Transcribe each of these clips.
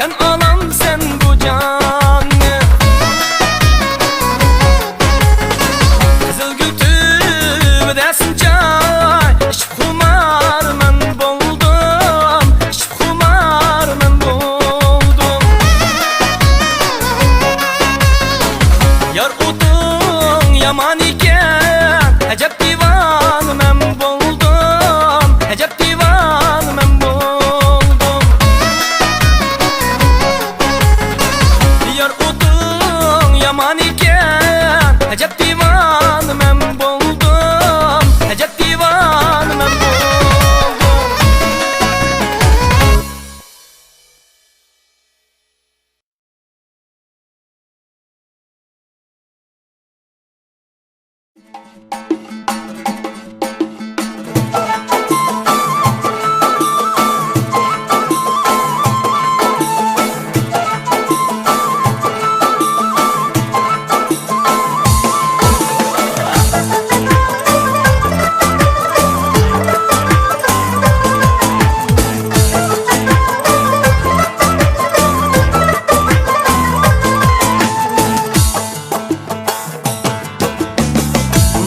ben alam sen bu canı. Kızılgül tübüdesin çay, işq kumar men boldum, işq kumar men boldum. Yar otun yaman iken, acep divan men boldum, acep divan men boldum. Yar otun yaman iken, acep divan men boldum, acep divan men boldum.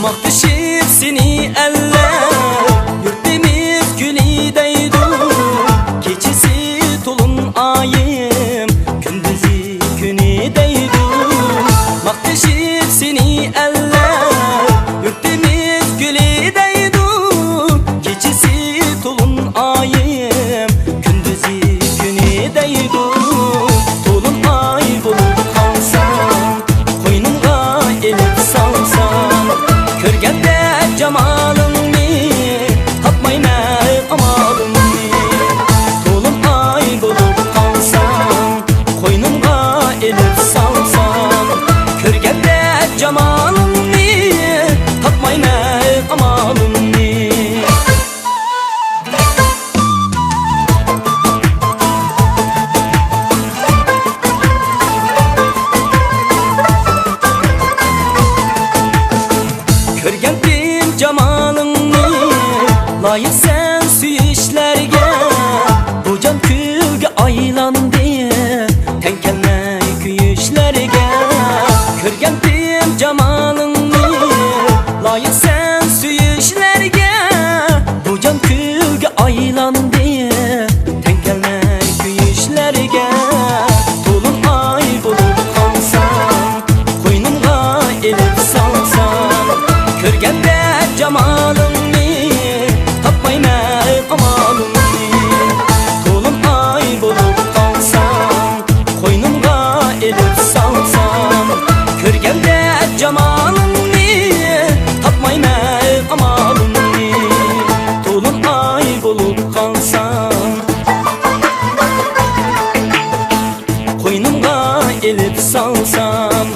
Mahtışır seni eller, yurtimiz gülideydi. Keçisi tulun ayım, gündüzü günideydi. Mahtışır seni eller, yurtimiz gülideydi. Keçisi tulun ayım, gündüzü günideydi. Tulun ay bulup kalsan, koynumga elip salsan, körgende cemalını tapmayman amalını. Tulum ay bulup kalsan, koynumga elip salsan, körgende cemalını tapmayman amalını. Körgendim cemalını, layık sen süyüşlerge. Bu can külge aylandı, tenkelme küyüşlerge. Körgendim cemalını, layık sen süyüşlerge. Bu can külge aylandı, tenkelme küyüşlerge. Tulun ay bulup kalsan, koynumga elip salsan, körgende cemalını tapmayman amalını. Tulum ay bulup kalsan, koynumga elip salsan, körgende cemalını tapmayman amalını. Tulum ay bulup kalsan, koynumga elip salsan.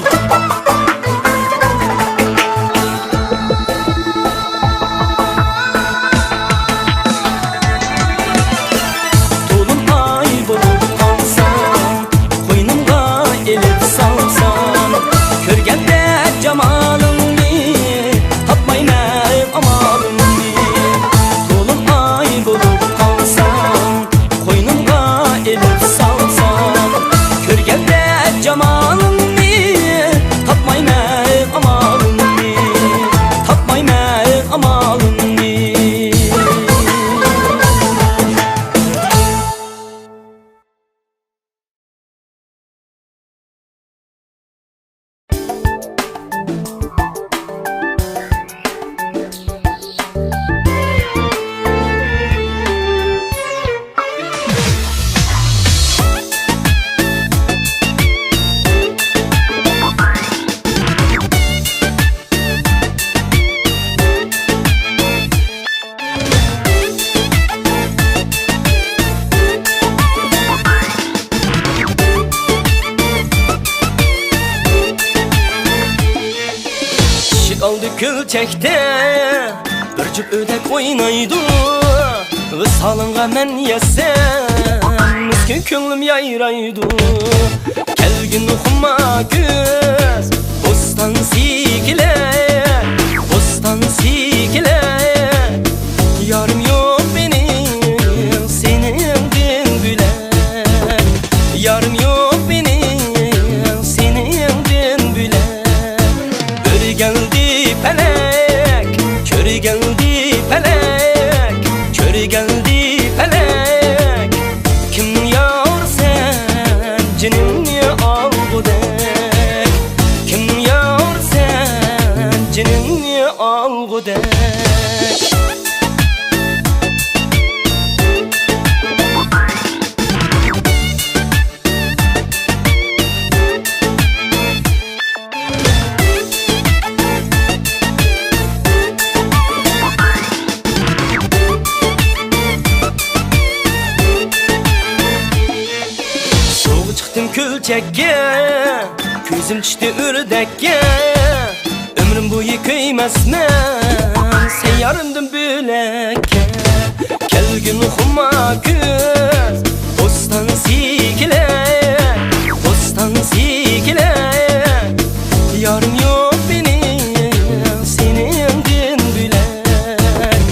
Külçekte bir cüp ödek oynaydı. Visalınga men yesem, miskin könglim yayraydı. Kelgin uxuma göz, bostan sikile, bostan sikile. Yarım yok benim, senin gün güle. Yarım gülçekке, ko'zim tushdi o'rdakka. Ömrüm bo'yi ko'ymasman sen yarimdan bo'lakka. Kelgin xuma ko'z bo'ston sikilar, bo'ston sikilar. Yarim yo'q mening seningdan bo'lak.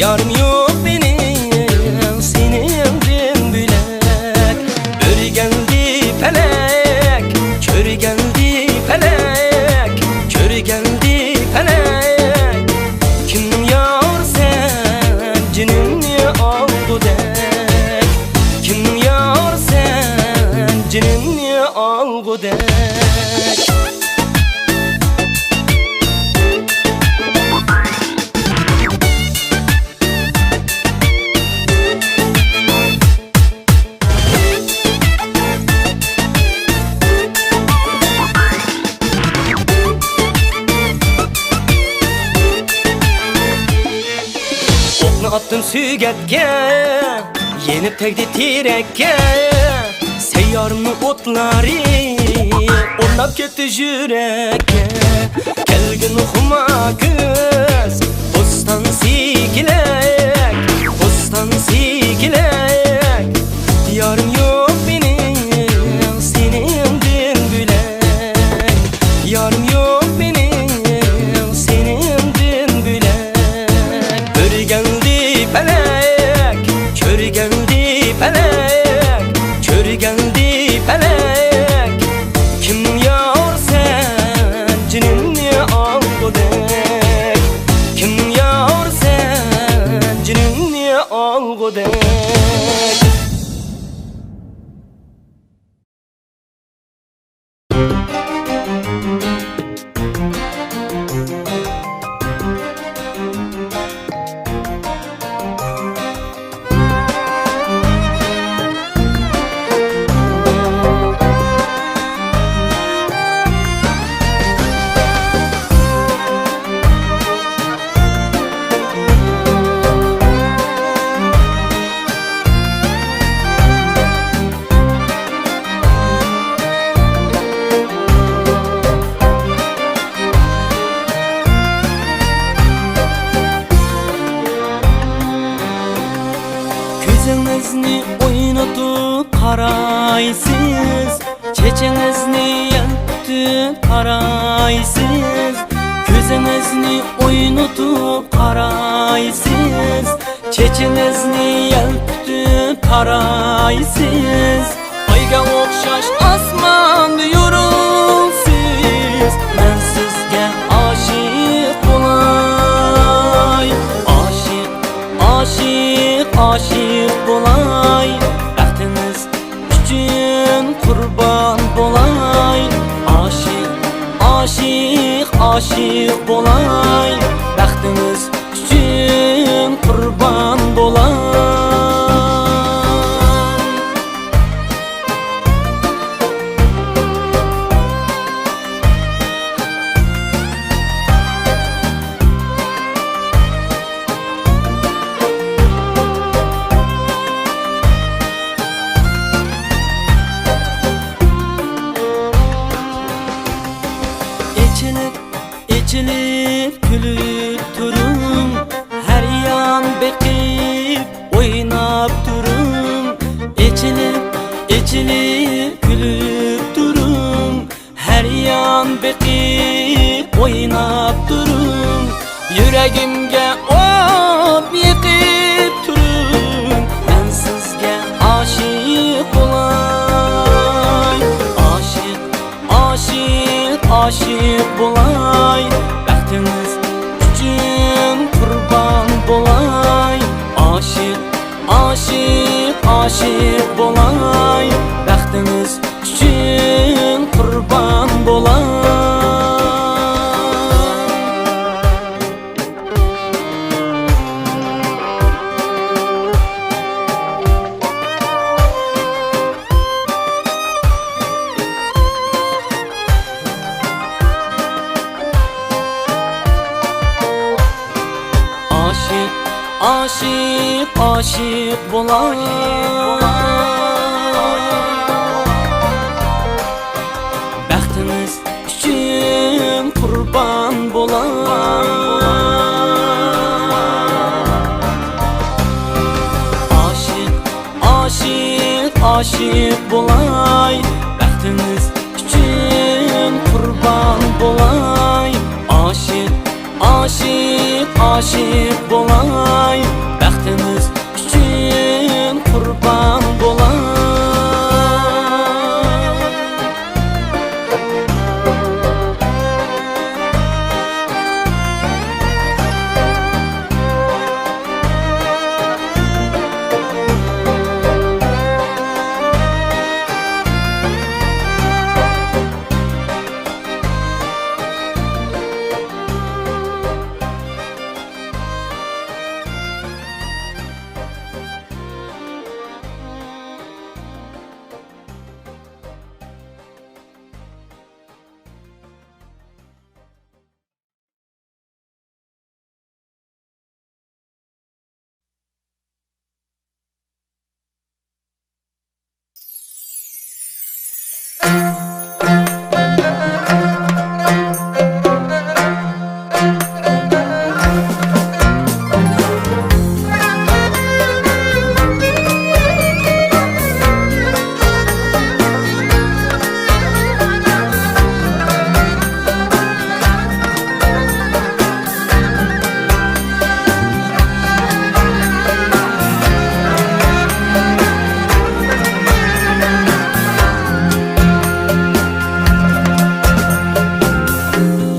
Yarim yo'q mening seningdan bo'lak. O'rgandi falak, ko'rgandi falak, ko'rgandi falak. Kimning yorsan jinimni olgudek, kimning yorsan jinimni olgudek. Attım sügetke, yenip tegdi tirekke. Seyyarımın otları ornap ketdi yürekke. Kelgin xuma ko'z bo'ston sikilak, bo'ston sikilak. Yarim yo'q mening seningdan bo'lak. Yarim yo'q mening seningdan bo'lak. O'rgandi falak, ko'rgandi falak, ko'rgandi falak. Kimning yorsan jinimni olgudek, kimning yorsan jinimni olgudek. Ko'zingizni o'ynatib qaraysiz, chechingizni yaltib qaraysiz. Ko'zingizni o'ynatib qaraysiz, chechingizni yaltib qaraysiz. Oyga o'xshash osmonda yuribsiz, men sizga oshiq bo'lay. Oshiq, oshiq, oshiq bo'lay. Baxtimiz uchun qurbon bo'lay. Oshiq, oshiq, oshiq bo'lay. Baxtimiz uchun qurbon bo'lay. Echilib kulib turum, her yan bekip oynab turum. Echilib kulib turum, her yan bekip oynab turum. Yüreğimge ot yıkıp turum, ben sizge aşık olay. Aşık, aşık, aşık bo'lay. Baxtimiz uchun qurbon bo'lay. Oshiq, oshiq, oshiq bo'lay. Baxtimiz uchun qurbon bo'lay. Aşık, aşık bo'lay. aşık bolay, bəxtimiz üçün qurban bolay. Aşık, aşık, aşık bolay, bəxtimiz üçün qurban bolay.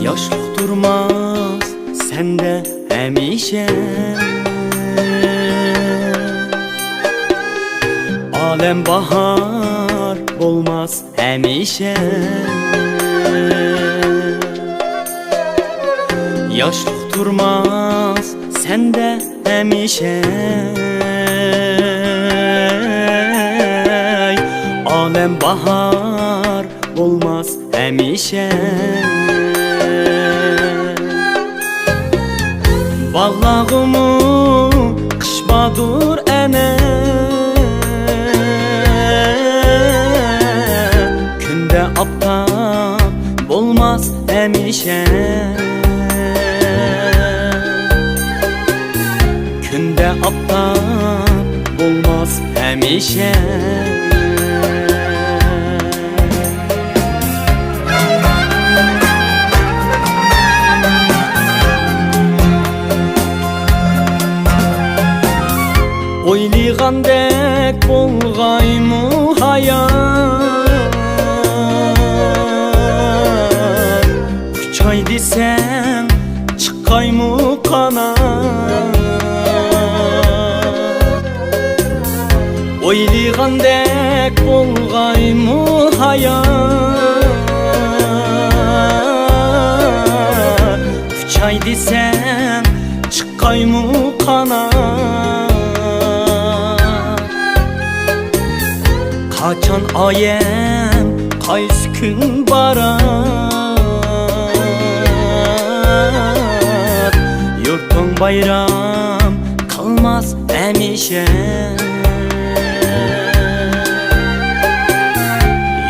Yaşlıq durmaz səndə həmişə, aləm bahar olmaz həmişə. Yaşlıq durmaz səndə həmişə, aləm bahar olmaz həmişə. Vallahumu qışmadır ənə, kündə aptap olmaz həmişə. Kündə aptap olmaz həmişə. Oylığandək bolğaymı hayat, Uçay desəm çıxaymı qanat. Oylığandək bolğaymı hayat, Uçay desəm çıxaymı qanat. Kaçan ayem, qaysı gün barar, yurtun bayram qalmaz həmişə.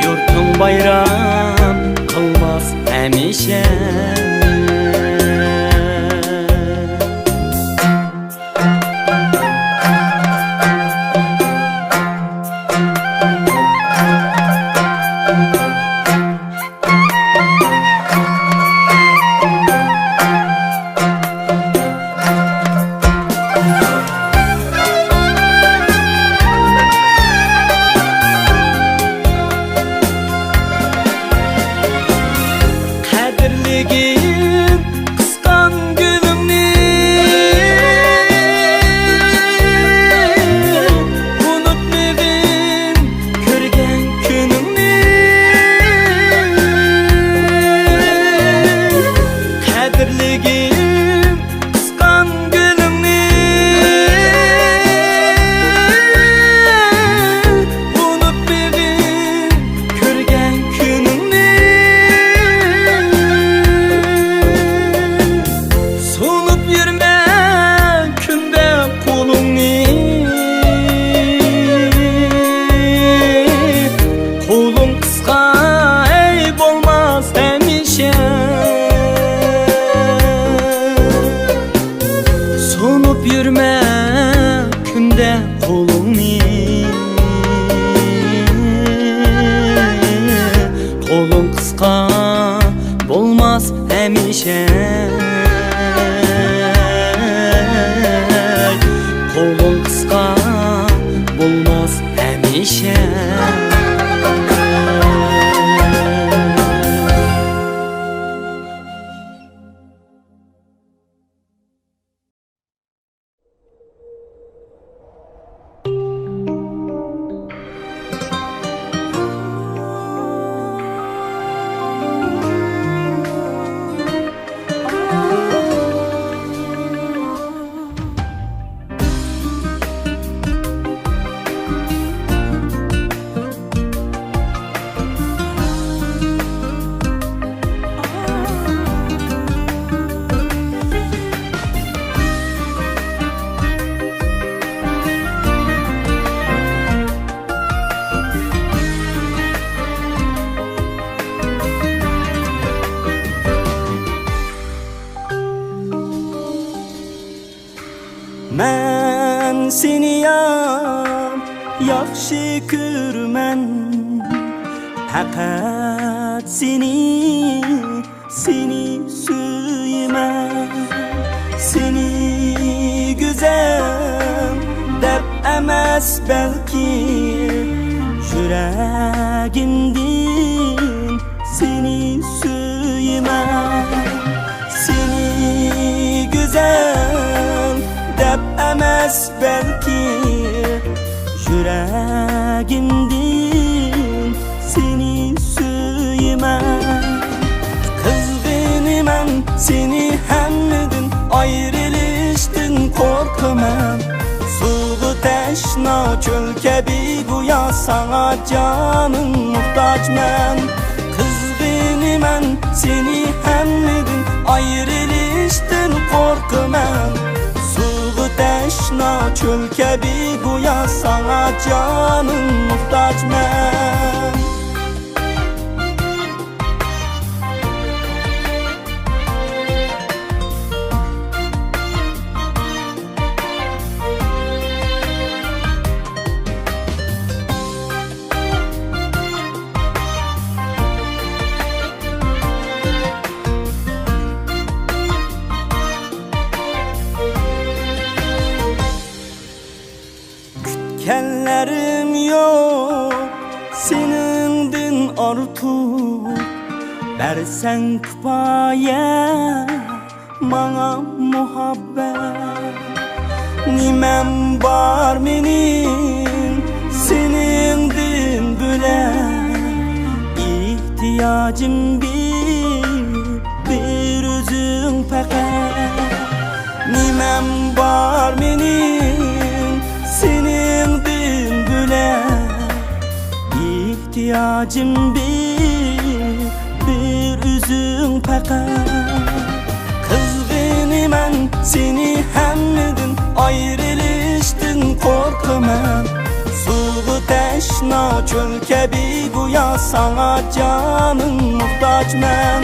Yurtun bayram qalmaz həmişə. yürüme künde kolumi. yaxshi ko'rman faqat seni suyman. Seni güzel deb emas belki yüreğimdin seni suyman. Seni güzel deb emas belki yüreğimdin seni suyman. Kızgınım seni hemmedin, ayrılıştın korkuman. Suğu teşna çöl kebi güya sana canım muhtaç men. Kızgınım seni hemmedin, ayrılıştın korkuman. Suğu teşna çöl kebi güya sana canım muhtaç men. Kellerim yok senindin artık, versen kipaye bana muhabbet. Nimem var benim senindin böyle, ihtiyacım bir özün fakat. Nimem var benim senindin böyle, ihtiyacım bir üzüm fakat. Kızgınım seni hemmedin, ayrılıştın korkuman. Suğu teşna çöl kebi güya sana canım muhtaç men.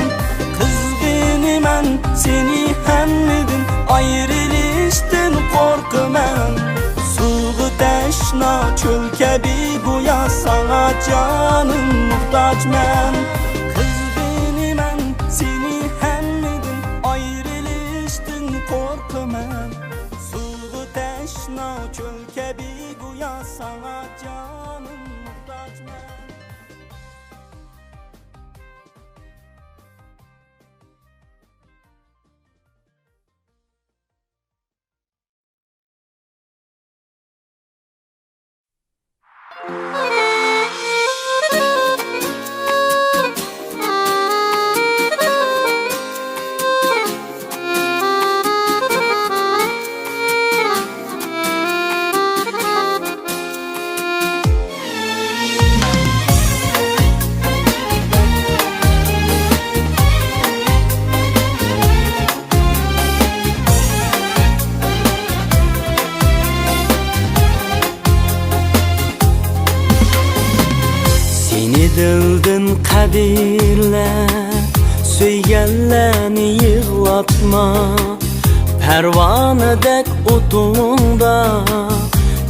Kızgınım seni hemmedin, ayrılıştın korkuman. Suğu teşna çöl kebi güya sana canım muhtaç men. Kızgınım seni hemmedin, ayrılıştın korkuman. Suğu teşna çöl kebi güya sana canım muhtaç men. Dildin kadirle, söygenlerini yığlatma. Pervanedek utunda,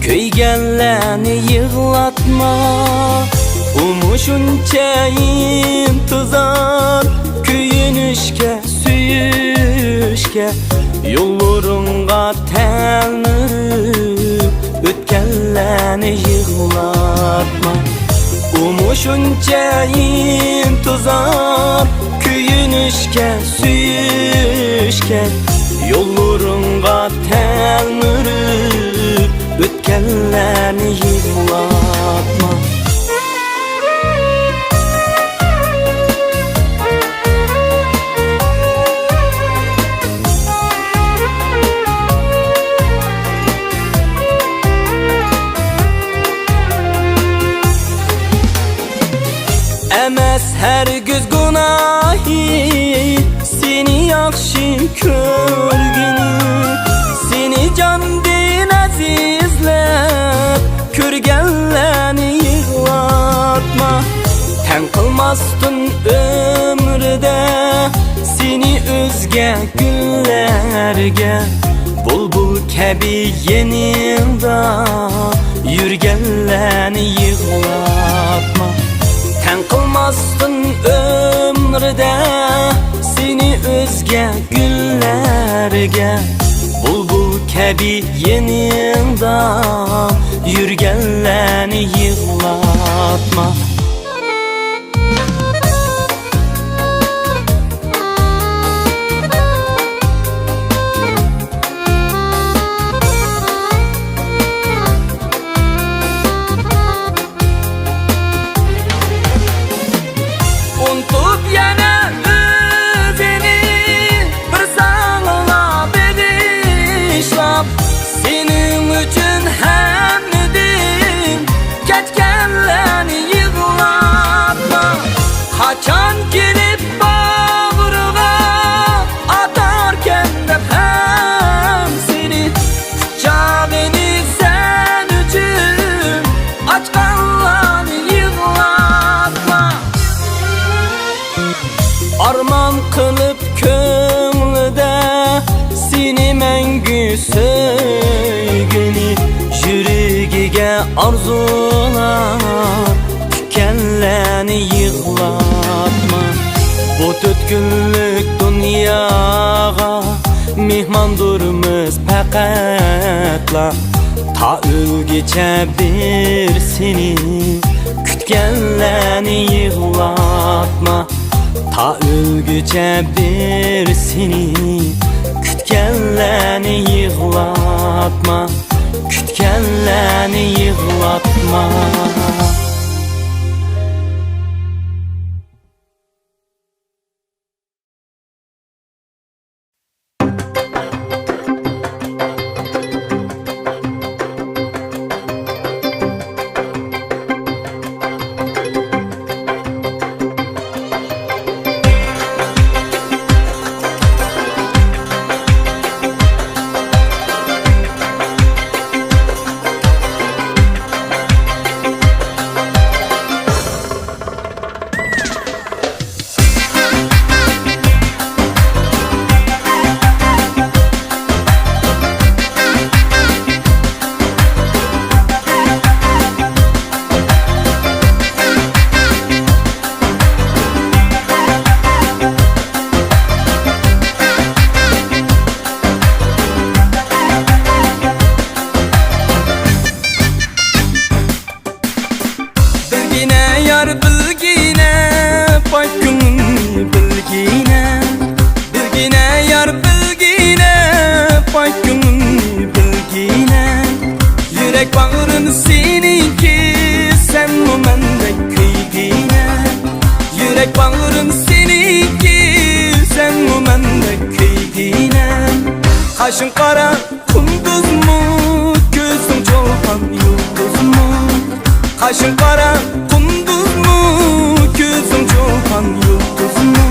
köygenlerini yığlatma. Umuşunca intizar, köyünüşke, süyüşke. Yollarınga telmürüp, ötkenlerini yığlatma. Umuşunca intizar, köyünüşke, süyüşke. Yollarınga telmürüp, ötkenlerini yığlatma. Emes her göz gunahi, seni yaxshi ko'rgini. Seni jandin azizlab, ko'rganlarni yig'latma. Tan qilmasdin ömrida, seni o'zga gullarga. Bulbul kabi yenilda, yurganlar güllerge bulbul kabi yenilda yürgenlerini yığlatma. Unutup yana özeni bir sağla bedişlap, senin üçün hemdim ketkenlerini yığlatma. Kaçan gelip bağrıma atarken de hem seni kucağını sen üçün aç kallanı yığlatma. Arman kılıp kömlüde seni mengü söygünü, yüreğige arzular tükenleni yığlatma. Bu 4 günlük dünyaga mihmandurmiz faqatla, ta o'lgacha bir seni kütkenleni yığlatma. Ta o'lgacha bir seni kütkenlerini yığlatma, kütkenlerini yığlatma. Yürek bağrın seninki, sen o mendek köygine. Yürek bağrın seninki, sen o mendek köygine. Kaşın kara kunduz mu, gözün çolpan yıldız mı? Kaşın kara kunduz mu, gözün çolpan yıldız mı?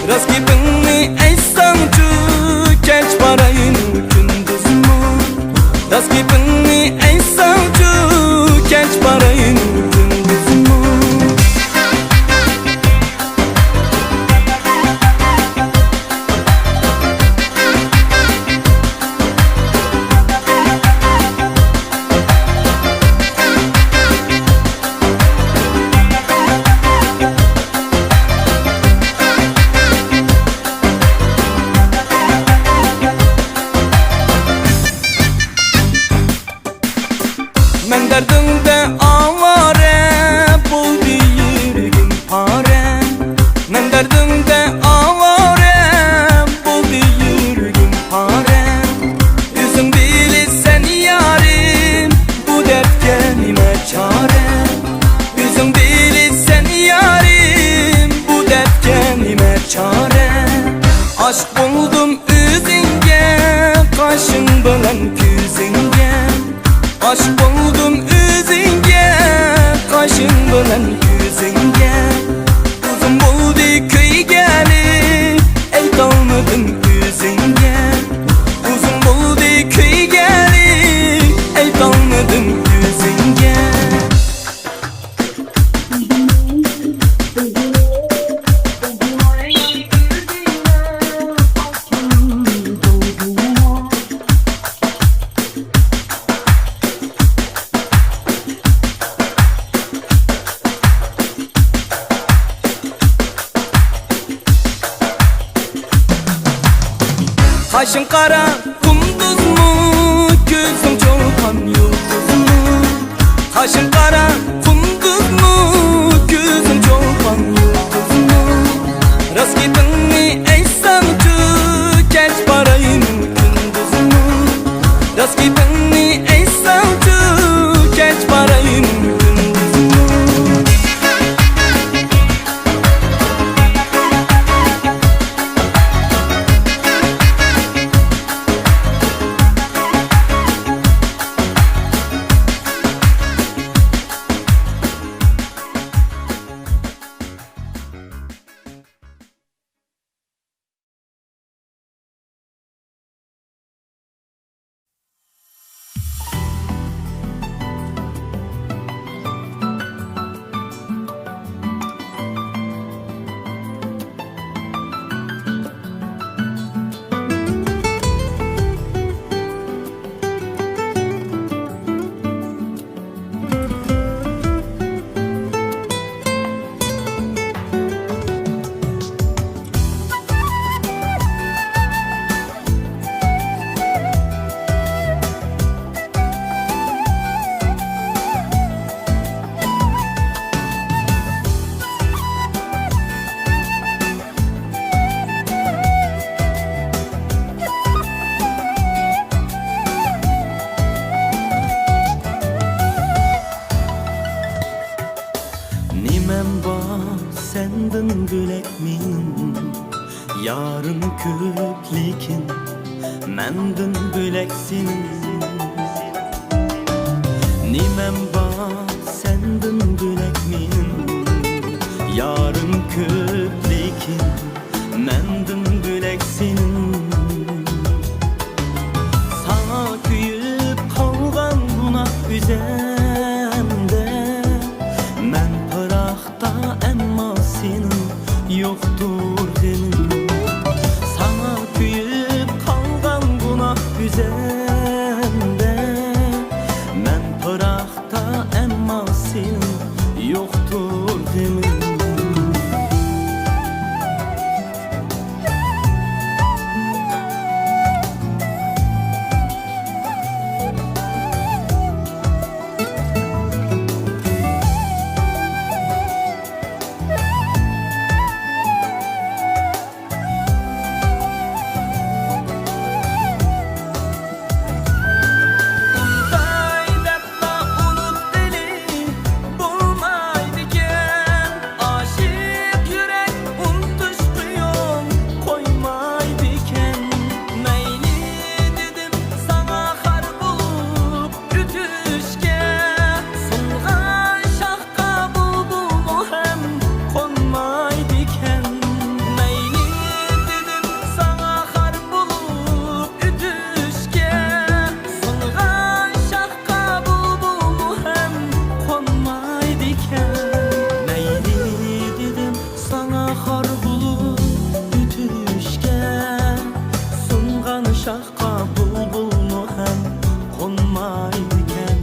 Rast gibini eysancı, geç parayın gündüz mü? Rast gibini eysancı, geç parayın gündüz mü? Men derdimde avare, buldu yüreğim pare. Men derdimde avare, buldu yüreğim pare. Yüzüm bilirsen yarim, bu dert kendime çare. Yüzüm bilirsen yarim, bu dert kendime çare. Aşk buldum üzünge, kaşın bilen küzünge. Aşk buldum üzünge, kaşın bilen yüzünge. Uzun buldu köy gelip, ey kalmadın yüzünge. Uzun buldu köy gelip, ey kalmadın yüzünge. Kaşın kara kunduz mu, gözün çoban yıldız mı? Kaşın kara kunduz mu, gözün çoban yıldız mı? Rast gidin mi ey savcı, geç parayım gündüz mü? Rast gidin mi ey savcı, geç parayım gündüz mü? Senden gülek min, yarın köklikin, menden güleksin. Nimem var senden gülek min, yarın köklikin, menden güleksin. Sana kuyup kalgan günah üzerinde, men pırakta emma senin yoktur demin. Sana kuyup kalgan günah üzerinde, men pırakta emma senin yoktur demin. Şahka bulbulmu hem konmaydiken.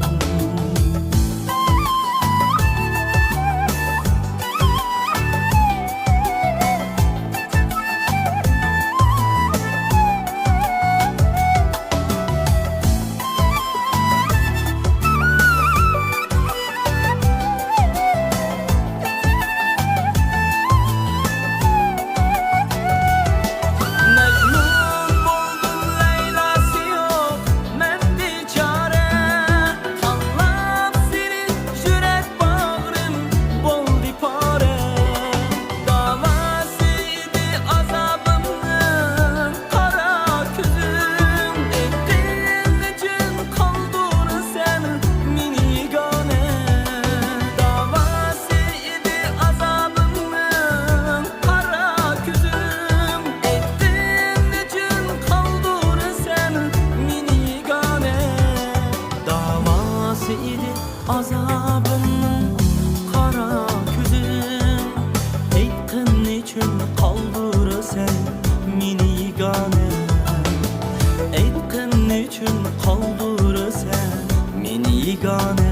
Azabının kara küzüm, eytkin için kaldır sen mini yigane. Eytkin için kaldır sen mini yigane.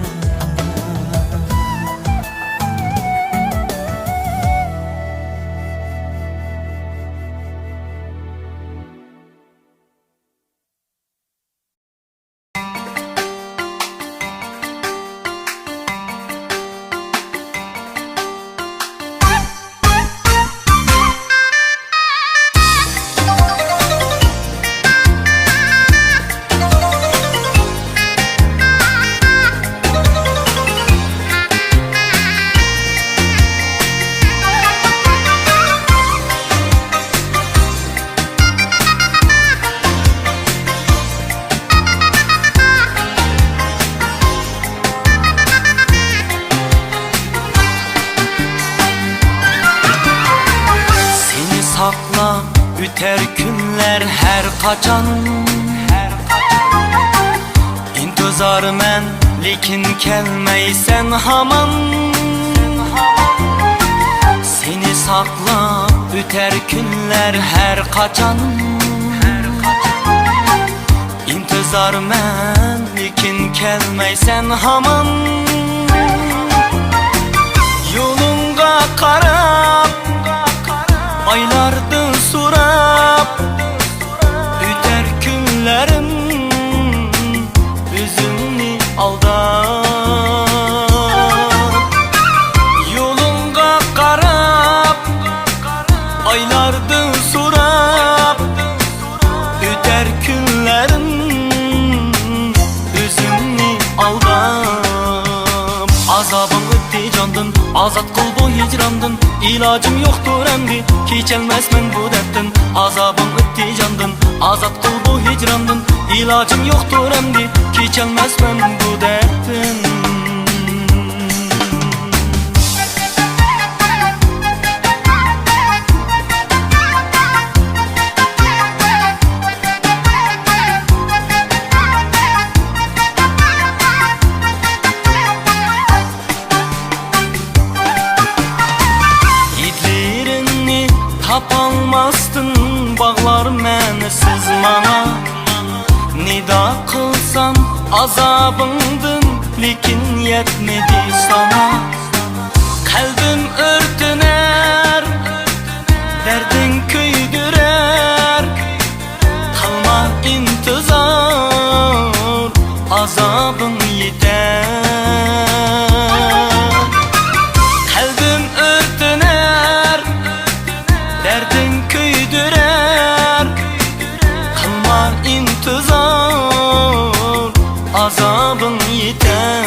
Öter günler her kaçan İntizar men lekin kelmeysen haman Seni saklap öter günler her kaçan İntizar men lekin kelmeysen haman Yolunga qarab aylardı surap Öter günlerim üzümni aldar Yolunga qarab aylardı surap Öter günlerim üzümni aldar Azabım ötti candın azat kıl bu hicrandın İlacım yoktur emdi kechelmesmen bu dertten Azabım ötti candın azat kıl bu hicrandın İlacım yoktur emdi kechelmesmen bu dertten Tapalmastın bağlar məni sızmana Nida kılsam azabındın lekin yetmedi sana Kalbim örtüner derdin köydürer Kalma intizar azabın yeter Kalbim örtüner derdin köydürer Kalma intizar azabın yeter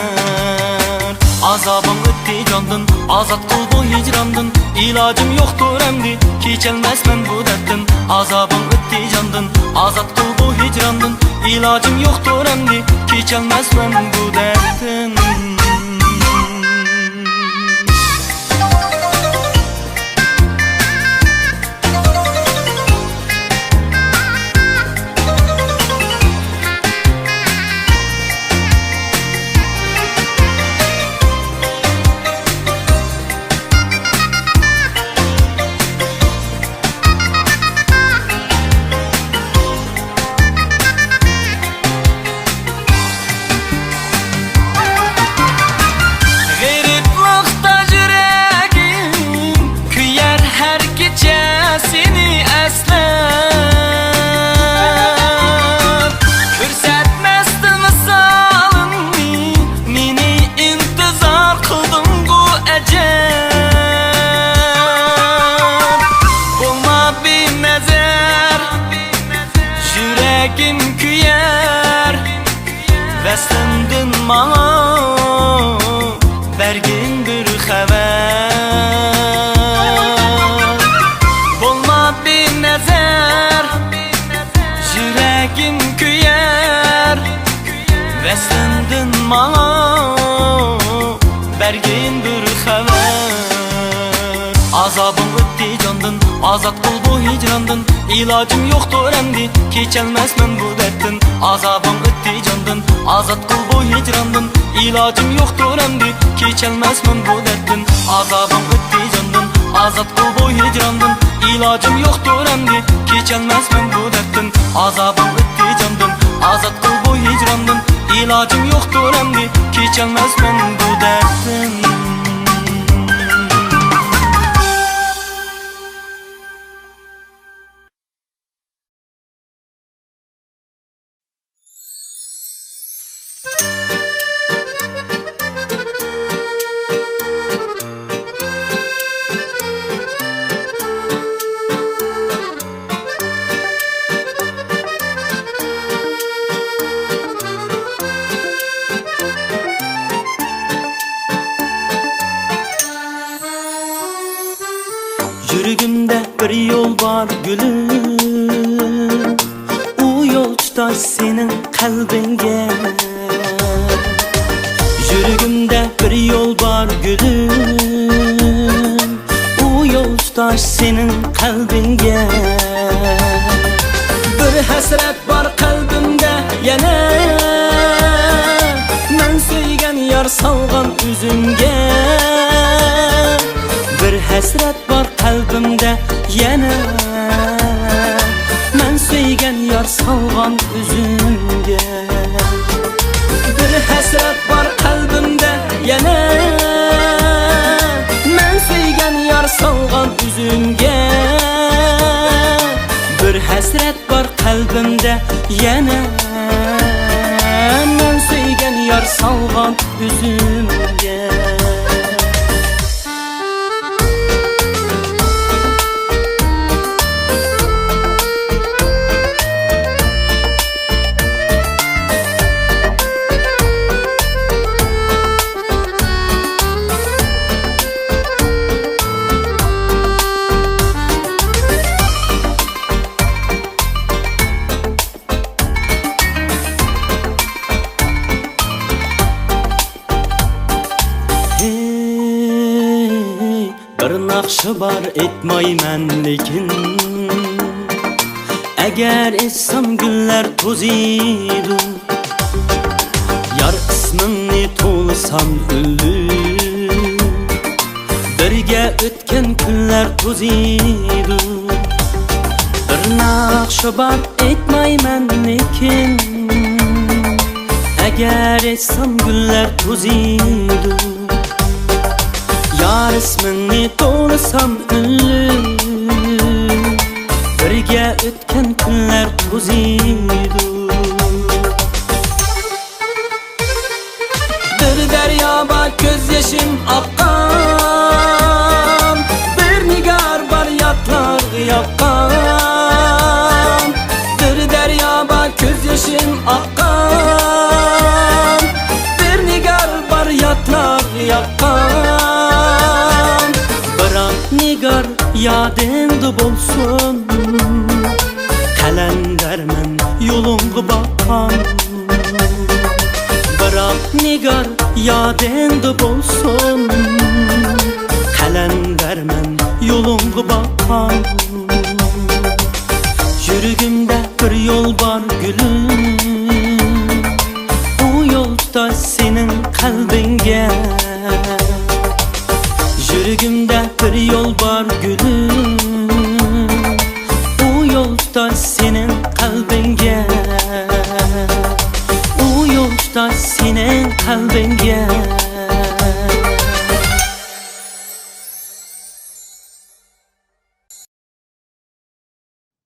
Azabın ötti candın azat kıl bu hicrandın İlacım yoktur emdi kechelmesmen bu dertten Azabın ötti candın azat kıl bu hicrandın İlacım yoktur emdi kechelmesmen bu dertten Seni esler Kürsətməzdi misalını Meni intizar kıldım bu əcəb Olma bir nəzər Yüreğim küyer Vəslindin bana Bərgin bir xəbər bir nəzər Yüreğim küyer Vəslindin bana Bərgin bir xəbər Azabım ötti candın azat kıl bu hicrandın İlacım yoktur emdi kechelmesmen bu dertten Azabım ötti candın azat kıl bu hicrandın İlacım yoktur emdi kechelmesmen bu dertten Azabım ötti candın azat kıl bu hicrandın İlacım yoktur emdi kechelmesmen bu dertten Azabım ötti candın azat kıl bu hicrandın İlacım yoktur emdi kechelmesmen bu dertten Yüreğimde bir yol var gülüm O yol tutar senin kalbinge Yüreğimde bir yol var gülüm O yol tutar senin kalbinge hasret var kalbimde yana, men söygen yar salgan üzümge. Bir hasret var kalbimde yana, men söygen yar salgan üzümge. Bir hasret var kalbimde yana, men söygen yar salgan üzümge. Bir hasret var kalbimde yana, men söygen yar salgan üzümge. Bir nakşı var etmaymen lekin, eğer etsem güller toziydu. Yar ismini to'lsam öldü, birge ötken kunlar toziydu. Bir nakşı var etmaymen lekin, eğer etsem güller toziydu. Yar ismini doğrasam ünlü, birge ötken kunlar toziydu. Bir deryoba ko'z yaşım aqqan, bir nigar var yatlarga yoqqan. Bir deryoba ko'z yaşım aqqan, bir nigar var yatlarga yoqqan. Nigar yadingda bo'lsin, qalandarman yo'lingga boqqan. Biroq nigar yadingda bo'lsin, qalandarman yo'lingga boqqan. Yuragimda bir yo'l bor gulum, bu yo'lda sening qalbingga. Yürügümde bir yol var gülüm, bu yolda senin kalbinge. Bu yolda senin kalbinge.